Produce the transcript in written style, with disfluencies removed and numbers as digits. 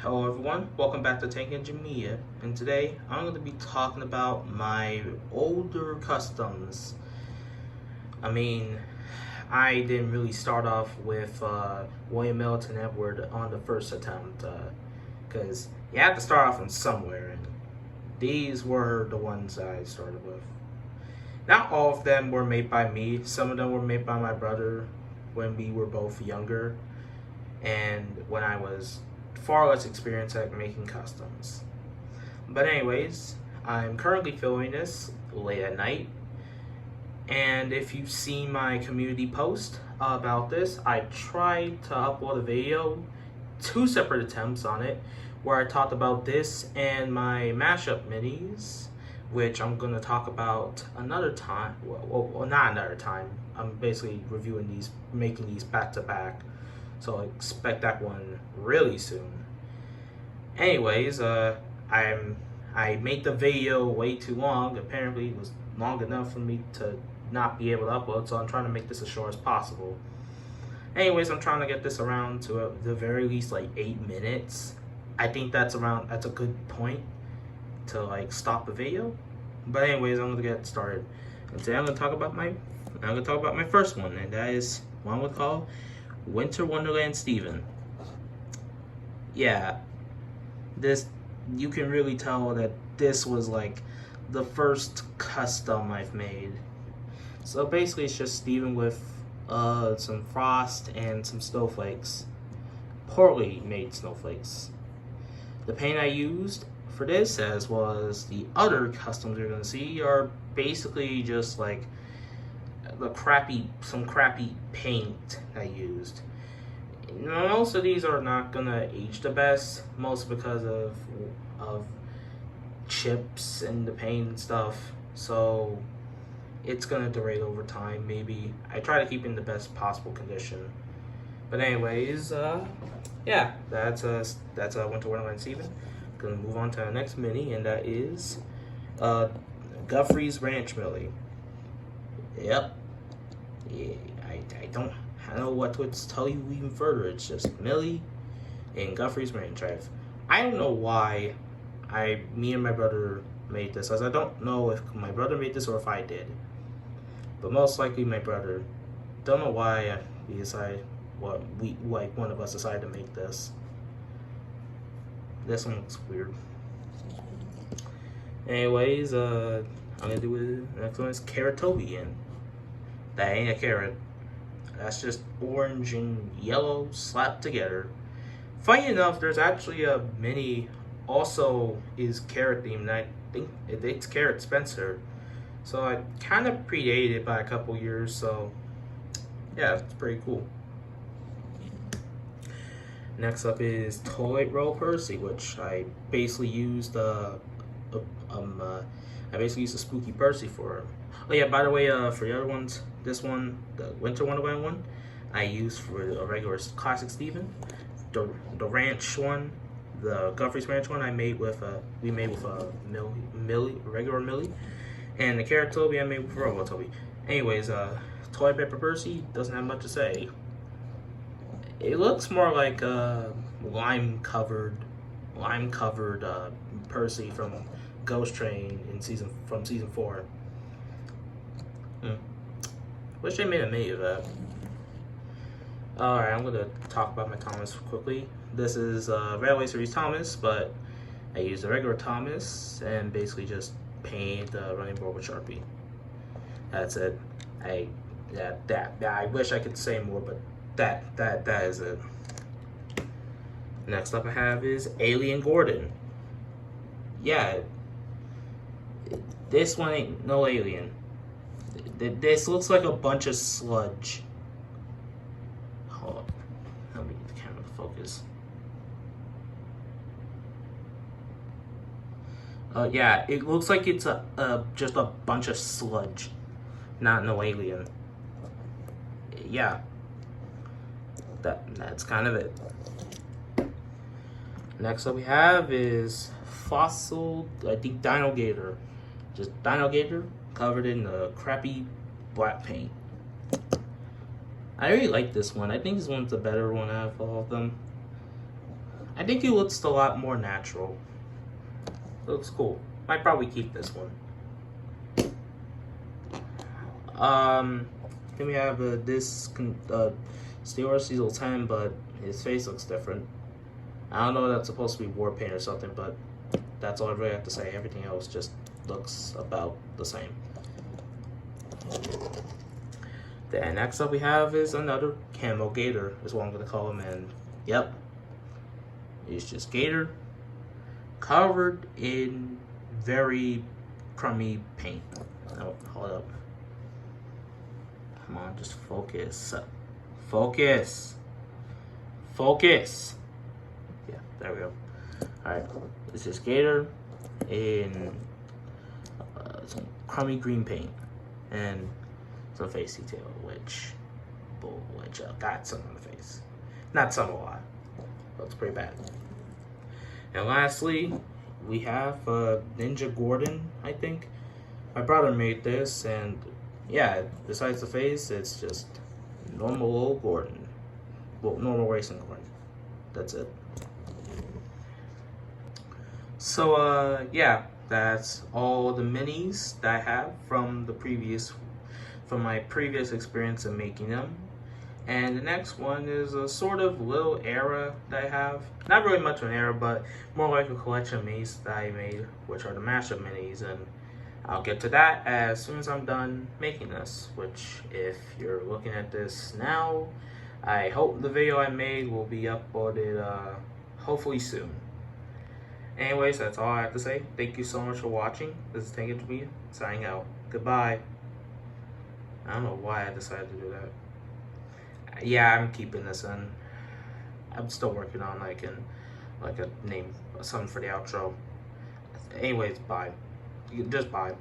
Hello everyone, welcome back to Tank and Jamia, and today I'm going to be talking about my older customs. I mean, I didn't really start off with William Milton Edward on the first attempt, because you have to start off from somewhere, and these were the ones I started with. Not all of them were made by me, some of them were made by my brother when we were both younger, and when I was far less experienced at making customs. But anyways, I'm currently filming this late at night, and if you've seen my community post about this, I tried to upload a video, two separate attempts on it, where I talked about this and my mashup minis, which I'm gonna talk about another time. Well, not another time. I'm basically reviewing these, making these back to back, so expect that one really soon. Anyways, I made the video way too long. Apparently, it was long enough for me to not be able to upload, so I'm trying to make this as short as possible. Anyways, I'm trying to get this around to the very least like 8 minutes. I think that's a good point to like stop the video. But anyways, I'm gonna get started. And today I'm gonna talk about my first one, and that is one we call Winter Wonderland Steven. Yeah, this, you can really tell that this was like the first custom I've made. So basically it's just Steven with some frost and some snowflakes. Poorly made snowflakes. The paint I used for this, as well as the other customs you're gonna see, are basically just like some crappy paint I used. Most of these are not gonna age the best, most because of chips and the paint and stuff. So it's gonna degrade over time. Maybe I try to keep it in the best possible condition. But anyways, yeah, that's a Winter Wonderland Steven. Gonna move on to the next mini, and that is Guffrey's Ranch Millie. Yep. Yeah, I don't know what to tell you even further. It's just Millie and Guffrey's Ranch. I don't know why me and my brother made this, as I don't know if my brother made this or if I did. But most likely my brother. Don't know why we decided one of us decided to make this. This one looks weird. Anyways, I'm gonna do it. The next one is Carrotobian. That ain't a carrot. That's just orange and yellow slapped together. Funny enough, there's actually a mini also is carrot themed. I think it's Carrot Spencer. So I kind of predated it by a couple years. So yeah, it's pretty cool. Next up is Toilet Roll Percy, which I basically used a Spooky Percy for. Oh yeah, by the way, for the other ones, this one, the Winter Wonderland one, I used for a regular classic Steven. The ranch one, the Guffrey's Ranch one, we made with a regular Millie, and the Carrot Toby I made with Robo Toby. Anyways, Toilet Paper Percy doesn't have much to say. It looks more like a lime covered Percy from Ghost Train from season 4. Wish they made a mini of that. Alright, I'm gonna talk about my Thomas quickly. This is Railway Series Thomas, but I used a regular Thomas and basically just painted the running board with Sharpie. That's it. I wish I could say more, but that is it. Next up I have is Alien Gordon. Yeah, this one ain't no alien. This looks like a bunch of sludge. Hold up. Let me get the camera to focus. Yeah, it looks like it's just a bunch of sludge, not no alien. Yeah, that's kind of it. Next up we have is Fossil, I think Dino Gator. Just Dino Gator covered in the crappy black paint. I really like this one. I think this one's the better one out of all of them. I think it looks a lot more natural. It looks cool. Might probably keep this one. Then we have this Steelers Diesel 10, but his face looks different. I don't know if that's supposed to be war paint or something, but that's all I really have to say. Everything else just looks about the same. Then next up we have is another camo Gator, is what I'm going to call him, and yep, it's just Gator covered in very crummy paint. Oh, hold up. Come on, just focus. Focus. Focus. Yeah, there we go. Alright, this is Gator in some crummy green paint and some face detail, which got some on the face. Not some, a lot. Looks pretty bad. And lastly, we have Ninja Gordon, I think. My brother made this, and yeah, besides the face, it's just normal old Gordon. Well, normal racing Gordon. That's it. So, yeah, that's all the minis that I have from my previous experience in making them. And the next one is a sort of little era that I have. Not really much of an era, but more like a collection of minis that I made, which are the mashup minis. And I'll get to that as soon as I'm done making this, which if you're looking at this now, I hope the video I made will be uploaded hopefully soon. Anyways, that's all I have to say. Thank you so much for watching. This is Tank Ninja Media, signing out. Goodbye. I don't know why I decided to do that. Yeah, I'm keeping this in. I'm still working on like a name, something for the outro. Anyways, bye. Just bye.